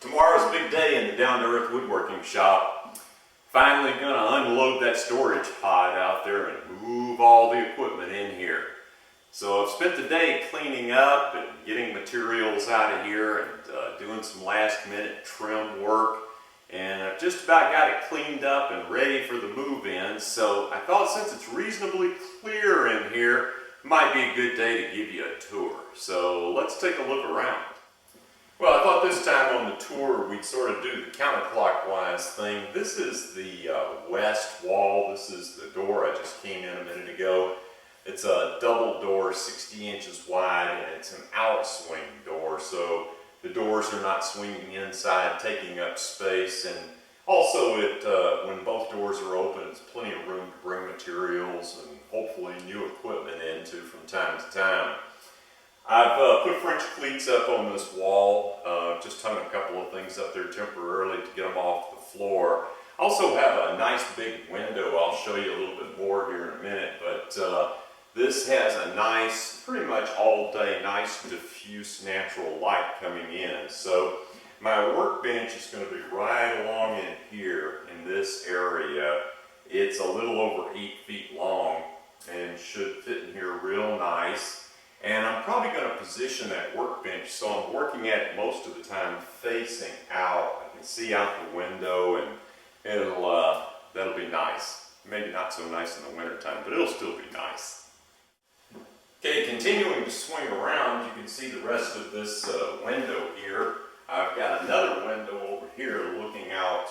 Tomorrow's a big day in the down-to-earth woodworking shop. Finally gonna unload that storage pod out there and move all the equipment in here. So I've spent the day cleaning up and getting materials out of here and doing some last-minute trim work. And I've just about got it cleaned up and ready for the move-in. So I thought since it's reasonably clear in here, it might be a good day to give you a tour. So let's take a look around. Well, I thought this time on the tour we'd sort of do the counterclockwise thing. This is the west wall. This is the door I just came in a minute ago. It's a double door, 60 inches wide, and it's an outswing door. So the doors are not swinging inside, taking up space. And also, when both doors are open, it's plenty of room to bring materials and hopefully new equipment into from time to time. I've put French cleats up on this wall, just hung a couple of things up there temporarily to get them off the floor. I also have a nice big window. I'll show you a little bit more here in a minute, but this has a nice, pretty much all day, nice diffuse natural light coming in. So my workbench is going to be right along in here in this area. It's a little over 8 feet long and should fit in here real nice. And I'm probably going to position that workbench so I'm working at it most of the time facing out. I can see out the window and that'll be nice. Maybe not so nice in the wintertime, but it'll still be nice. Okay, continuing to swing around, you can see the rest of this window here. I've got another window over here looking out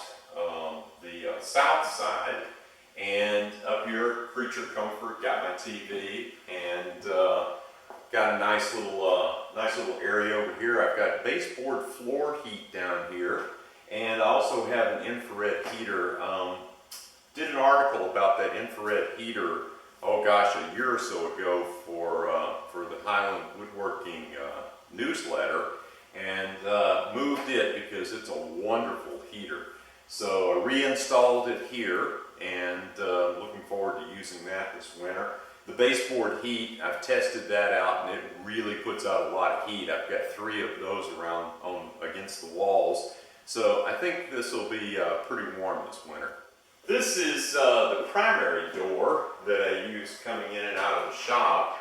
the south side. And up here, creature comfort, got my TV, and got a nice little area over here. I've got baseboard floor heat down here, and I also have an infrared heater. Did an article about that infrared heater, oh gosh, a year or so ago for the Highland Woodworking newsletter, and moved it because it's a wonderful heater. So I reinstalled it here, and looking forward to using that this winter. The baseboard heat, I've tested that out and it really puts out a lot of heat. I've got 3 of those around against the walls. So I think this will be pretty warm this winter. This is the primary door that I use coming in and out of the shop.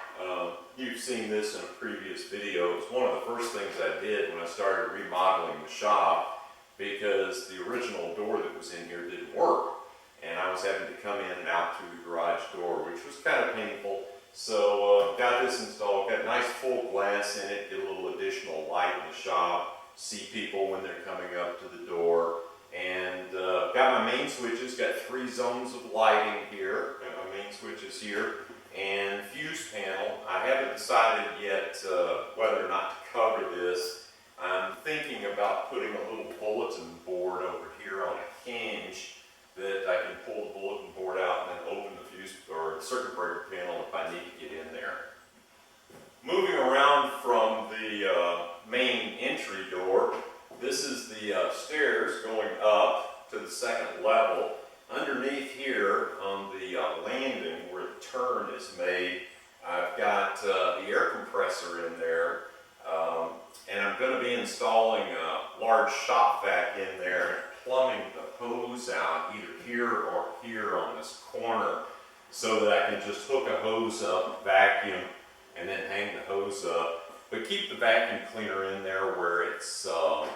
You've seen this in a previous video. It's one of the first things I did when I started remodeling the shop because the original door that was in here didn't work. And I was having to come in and out through the garage door, which was kind of painful. So got this installed, got nice full glass in it, get a little additional light in the shop, see people when they're coming up to the door. And got my main switches, got 3 zones of lighting here, got my main switches here, and fuse panel. I haven't decided yet whether or not to cover this. I'm thinking about putting a little bulletin board over here on a hinge that I can pull the bulletin board out and then open the fuse or circuit breaker panel if I need to get in there. Moving around from the main entry door, this is the stairs going up to the 2nd level. Underneath here on the landing where the turn is made, I've got the air compressor in there, and I'm going to be installing a large shop vac in there, plumbing the hose out either here or here on this corner so that I can just hook a hose up, vacuum, and then hang the hose up. But keep the vacuum cleaner in there where it's a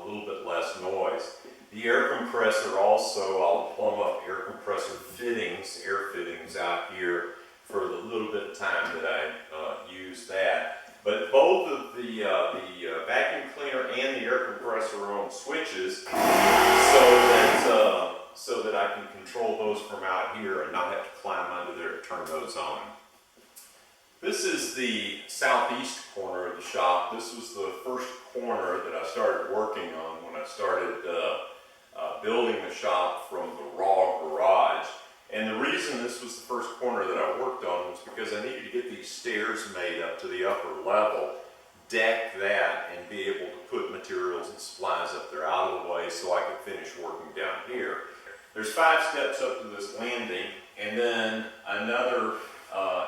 little bit less noise. The air compressor also, I'll plumb up air compressor fittings, air fittings out here for the little bit of time that I use that. But both of the vacuum cleaner and the air compressor are on switches so that I can control those from out here and not have to climb under there to turn those on. This is the southeast corner of the shop. This was the first corner that I started working on when I started building the shop from the raw garage. And the reason this was the first corner that I worked on was because I needed to get these stairs made up to the upper level, deck that, and be able to put materials and supplies up there out of the way so I could finish working down here. There's 5 steps up to this landing, and then another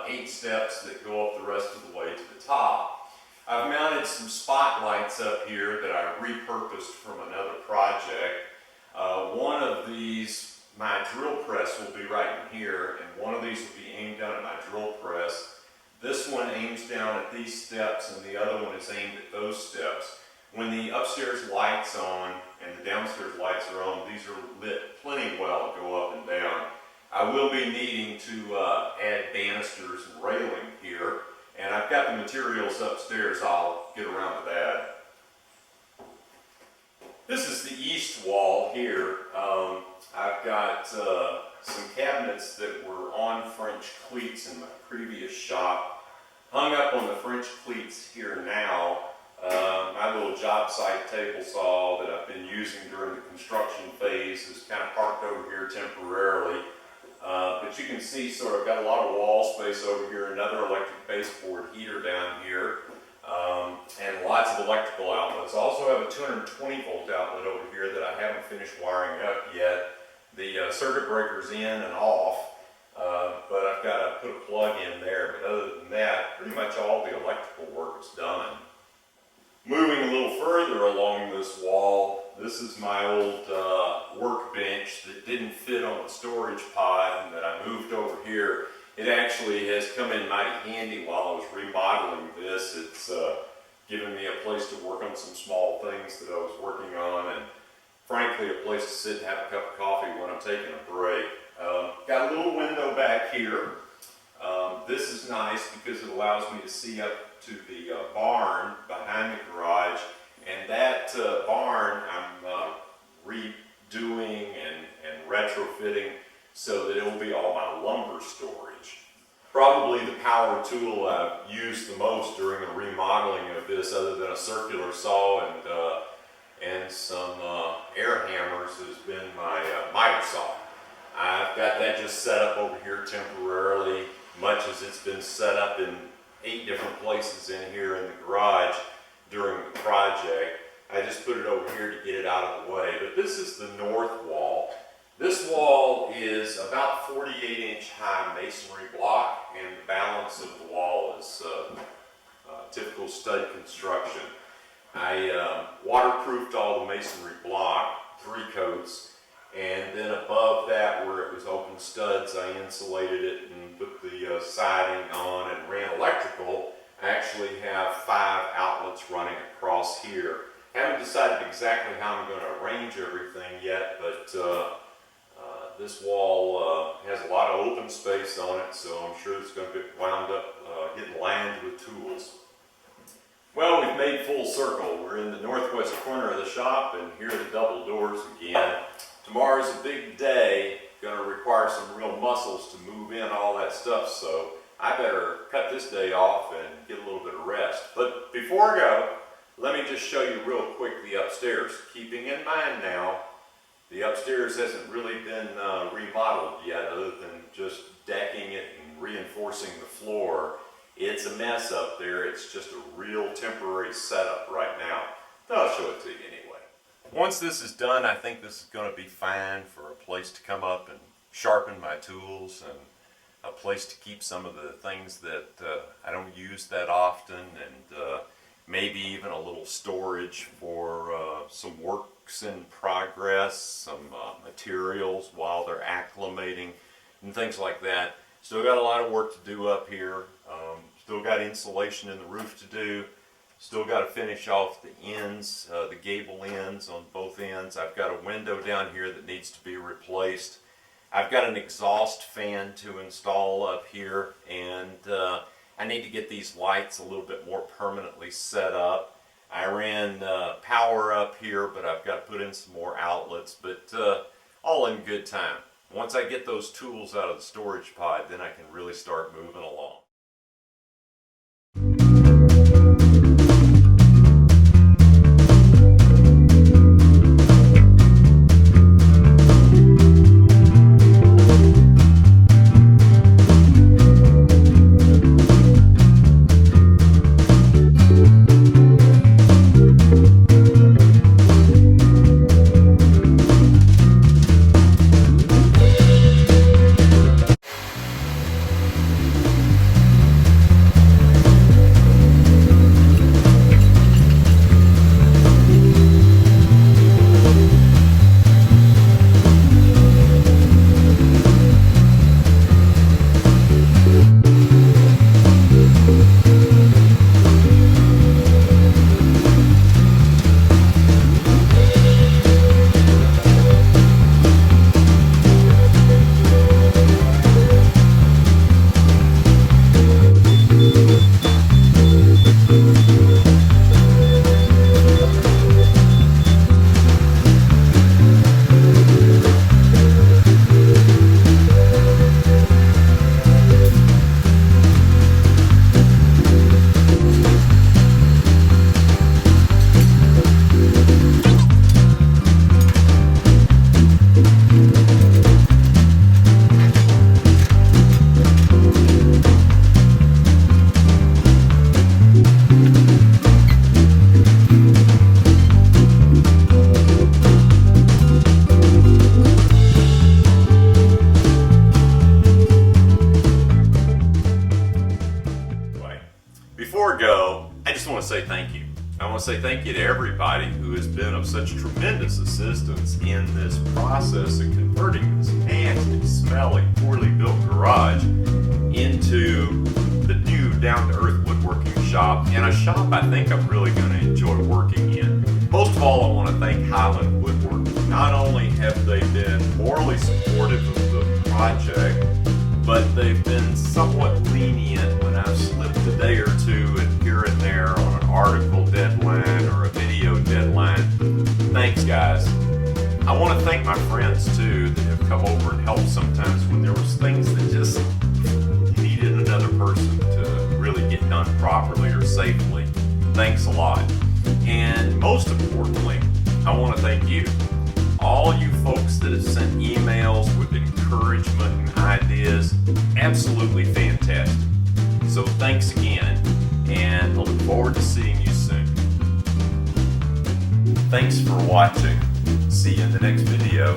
8 steps that go up the rest of the way to the top. I've mounted some spotlights up here that I repurposed from another project. One of these, my drill press will be right in here, and one of these will be aimed down at my drill press. This one aims down at these steps, and the other one is aimed at those steps. When the upstairs light's on and the downstairs lights are on, these are lit plenty well to go up and down. I will be needing to add banisters and railing here, and I've got the materials upstairs. I'll get around to that. This is the east wall here. I've got some cabinets that were on French cleats in my previous shop, hung up on the French cleats here now. My little job site table saw that I've been using during the construction phase is kind of parked over here temporarily. But you can see sort of got a lot of wall space over here, another electric baseboard heater down here, and lots of electrical outlets. I also have a 220 volt outlet over here that I haven't finished wiring up yet. The circuit breaker's in and off, but I've got to put a plug in there. But other than that, pretty much all the electrical work is done. Moving a little further along this wall, this is my old workbench that didn't fit on the storage pod and that I moved over here. It actually has come in mighty handy while I was remodeling this. It's given me a place to work on some small things that I was working on, and frankly a place to sit and have a cup of coffee when I'm taking a break. Got a little window back here. This is nice because it allows me to see up to the barn behind the garage, and that barn I'm redoing and retrofitting so that it will be all my lumber storage. Probably the power tool I've used the most during the remodeling of this, other than a circular saw and some air hammers, has been my miter saw. I've got that just set up over here temporarily, much as it's been set up in 8 different places in here in the garage during the project. I just put it over here to get it out of the way. But this is the north wall. This wall is about 48-inch high masonry block, and the balance of the wall is typical stud construction. I waterproofed all the masonry block, 3 coats, and then above that, where it was open studs, I insulated it and put the siding on and ran electrical. I actually have 5 outlets running across here. Haven't decided exactly how I'm going to arrange everything yet, but this wall has a lot of open space on it, so I'm sure it's going to get wound up getting lined with tools. Well, we've made full circle. We're in the northwest corner of the shop, and here are the double doors again. Tomorrow's a big day, going to require some real muscles to move in all that stuff, so I better cut this day off and get a little bit of rest. But before I go, let me just show you real quick the upstairs. Keeping in mind now, the upstairs hasn't really been remodeled yet, other than just decking it and reinforcing the floor. It's a mess up there. It's just a real temporary setup right now. But I'll show it to you anyway. Once this is done, I think this is going to be fine for a place to come up and sharpen my tools, and a place to keep some of the things that I don't use that often, and maybe even a little storage for some works in progress, some materials while they're acclimating, and things like that. Still got a lot of work to do up here. Still got insulation in the roof to do. Still got to finish off the ends, the gable ends on both ends. I've got a window down here that needs to be replaced. I've got an exhaust fan to install up here, and I need to get these lights a little bit more permanently set up. I ran power up here, but I've got to put in some more outlets, but all in good time. Once I get those tools out of the storage pod, then I can really start moving along. say thank you to everybody who has been of such tremendous assistance in this process of converting this nasty, smelly, poorly built garage into the new down-to-earth woodworking shop, and a shop I think I'm really going to enjoy working in. Most of all, I want to thank Highland Woodworking. Not only have they been morally supportive of the project, but they've been somewhat lenient when I've slipped a day or two and here and there on an article deadline or a video deadline. Thanks, guys. I want to thank my friends too that have come over and helped sometimes when there was things that just needed another person to really get done properly or safely. Thanks a lot. And most importantly, I want to thank you. All you folks that have sent emails with encouragement and ideas, absolutely fantastic. So thanks again, and I look forward to seeing you soon. Thanks for watching. See you in the next video.